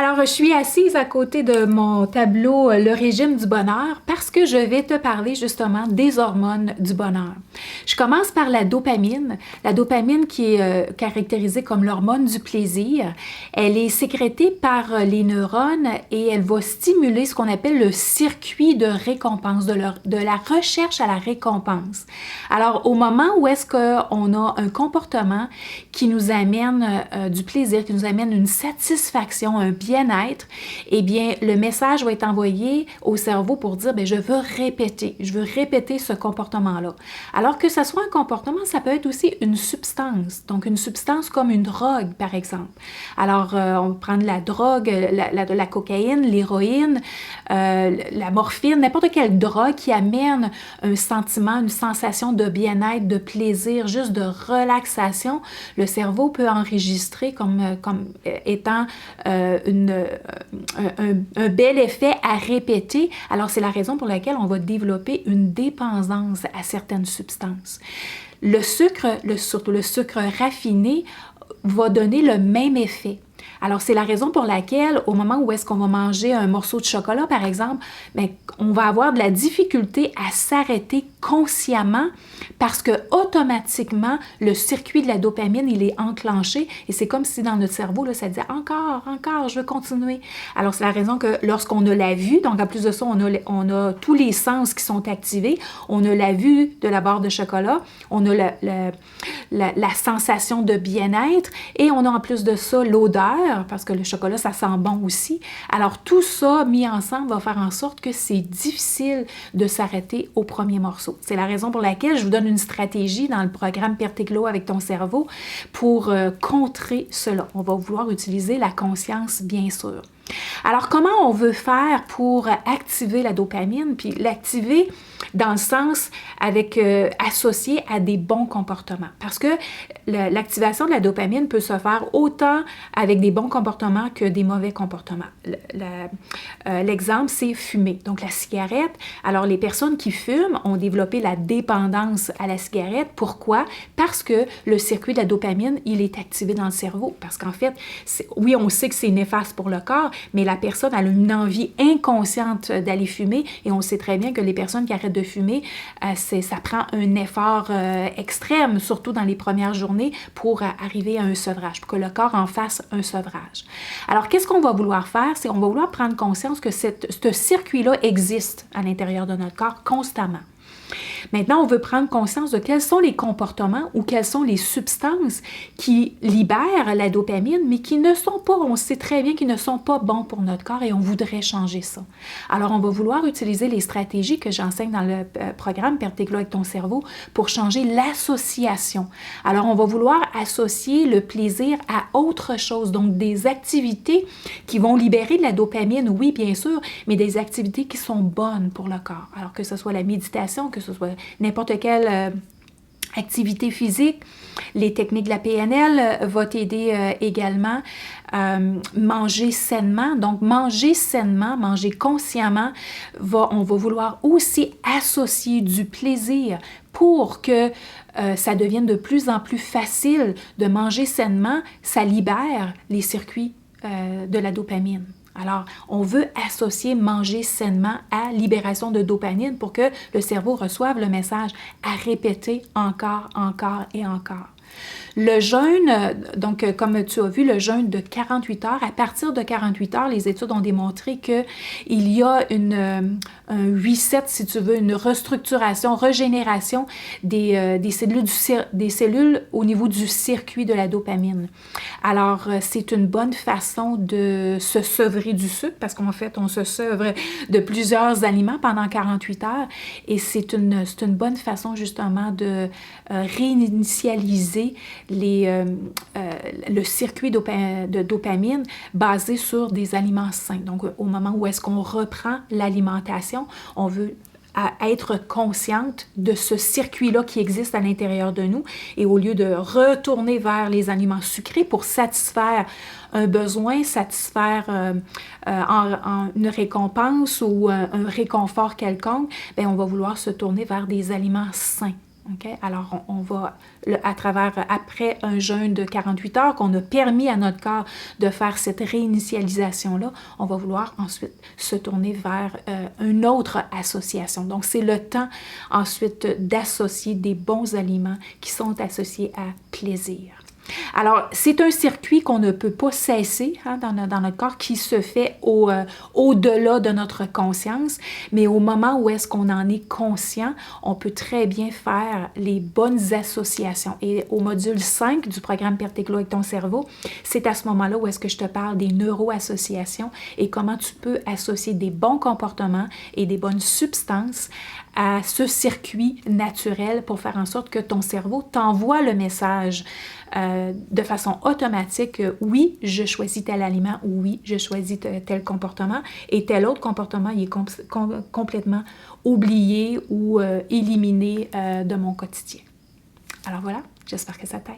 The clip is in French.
Alors, je suis assise à côté de mon tableau Le régime du bonheur parce que je vais te parler justement des hormones du bonheur. Je commence par la dopamine qui est caractérisée comme l'hormone du plaisir. Elle est sécrétée par les neurones et elle va stimuler ce qu'on appelle le circuit de récompense, de la recherche à la récompense. Alors, au moment où est-ce qu'on a un comportement qui nous amène du plaisir, qui nous amène une satisfaction, un bien-être, eh bien, le message va être envoyé au cerveau pour dire, bien, je veux répéter ce comportement-là. Alors que ce soit un comportement, ça peut être aussi une substance. Donc, une substance comme une drogue, par exemple. Alors, on va prendre la drogue, la cocaïne, l'héroïne, la morphine, n'importe quelle drogue qui amène un sentiment, une sensation de bien-être, de plaisir, juste de relaxation. Le cerveau peut enregistrer comme étant un bel effet à répéter. Alors, c'est la raison pour laquelle on va développer une dépendance à certaines substances. Le sucre, surtout le sucre raffiné, va donner le même effet. Alors, c'est la raison pour laquelle, au moment où est-ce qu'on va manger un morceau de chocolat, par exemple, bien, on va avoir de la difficulté à s'arrêter consciemment parce que automatiquement, le circuit de la dopamine, il est enclenché et c'est comme si dans notre cerveau, là, ça disait « encore, je veux continuer ». Alors, c'est la raison que lorsqu'on a la vue, donc en plus de ça, on a tous les sens qui sont activés, on a la vue de la barre de chocolat, on a la sensation de bien-être et on a en plus de ça l'odeur, parce que le chocolat, ça sent bon aussi. Alors, tout ça mis ensemble va faire en sorte que c'est difficile de s'arrêter au premier morceau. C'est la raison pour laquelle je vous donne une stratégie dans le programme Perte éclos avec ton cerveau pour contrer cela. On va vouloir utiliser la conscience, bien sûr. Alors, comment on veut faire pour activer la dopamine? Puis l'activer dans le sens associé à des bons comportements. Parce que l'activation de la dopamine peut se faire autant avec des bons comportements que des mauvais comportements. L'exemple, c'est fumer. Donc, la cigarette. Alors, les personnes qui fument ont développé la dépendance à la cigarette. Pourquoi? Parce que le circuit de la dopamine, il est activé dans le cerveau. Parce qu'en fait, oui, on sait que c'est néfaste pour le corps, mais la personne elle a une envie inconsciente d'aller fumer et on sait très bien que les personnes qui arrêtent de fumer, ça prend un effort extrême, surtout dans les premières journées, pour arriver à un sevrage, pour que le corps en fasse un sevrage. Alors, qu'est-ce qu'on va vouloir faire? C'est qu'on va vouloir prendre conscience que ce circuit-là existe à l'intérieur de notre corps constamment. Maintenant, on veut prendre conscience de quels sont les comportements ou quelles sont les substances qui libèrent la dopamine, mais qui ne sont pas, on sait très bien qu'ils ne sont pas bons pour notre corps et on voudrait changer ça. Alors, on va vouloir utiliser les stratégies que j'enseigne dans le programme Perte éclos avec ton cerveau pour changer l'association. Alors, on va vouloir associer le plaisir à autre chose, donc des activités qui vont libérer de la dopamine, oui, bien sûr, mais des activités qui sont bonnes pour le corps. Alors, que ce soit la méditation, que ce soit n'importe quelle activité physique, les techniques de la PNL vont t'aider également. Manger sainement, donc manger sainement, manger consciemment, on va vouloir aussi associer du plaisir pour que ça devienne de plus en plus facile de manger sainement, ça libère les circuits de la dopamine. Alors, on veut associer manger sainement à libération de dopamine pour que le cerveau reçoive le message à répéter encore et encore. Le jeûne, donc comme tu as vu, le jeûne de 48 heures, à partir de 48 heures, les études ont démontré qu'il y a un reset, si tu veux, une restructuration, régénération des cellules au niveau du circuit de la dopamine. Alors, c'est une bonne façon de se sevrer du sucre, parce qu'en fait, on se sevre de plusieurs aliments pendant 48 heures, et c'est une bonne façon justement de réinitialiser le circuit de dopamine basé sur des aliments sains. Donc, au moment où est-ce qu'on reprend l'alimentation, on veut être consciente de ce circuit-là qui existe à l'intérieur de nous et au lieu de retourner vers les aliments sucrés pour satisfaire un besoin, satisfaire une récompense ou un réconfort quelconque, bien, on va vouloir se tourner vers des aliments sains. Okay? Alors, on va, après un jeûne de 48 heures qu'on a permis à notre corps de faire cette réinitialisation-là, on va vouloir ensuite se tourner vers une autre association. Donc, c'est le temps ensuite d'associer des bons aliments qui sont associés à plaisir. Alors, c'est un circuit qu'on ne peut pas cesser dans notre corps, qui se fait au-delà de notre conscience, mais au moment où est-ce qu'on en est conscient, on peut très bien faire les bonnes associations. Et au module 5 du programme Perte tes kilos avec ton cerveau, c'est à ce moment-là où est-ce que je te parle des neuroassociations et comment tu peux associer des bons comportements et des bonnes substances à ce circuit naturel pour faire en sorte que ton cerveau t'envoie le message de façon automatique, oui, je choisis tel aliment, ou oui, je choisis tel comportement, et tel autre comportement, il est complètement oublié ou éliminé de mon quotidien. Alors voilà, j'espère que ça t'aide.